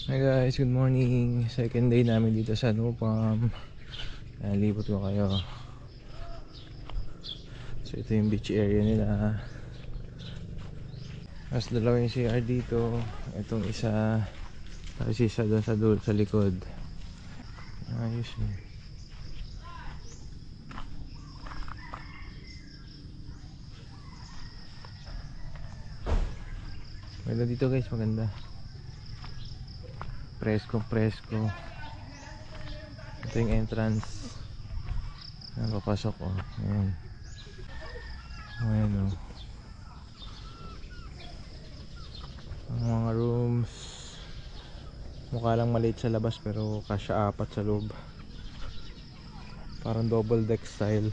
Hi guys, good morning. Second day namin dito sa Nupam. Libot ko kayo. So ito yung beach area nila. Mas dalawa yung CR dito. Itong isa, tapos isa doon sa dulo sa likod. Ayos eh. Maganda dito guys, maganda. Presko. Ito yung entrance. Ayan, papasok oh. Ayan. Ayan oh. Ang mga rooms mukha lang maliit sa labas pero kasya 4 sa loob. Parang double deck style.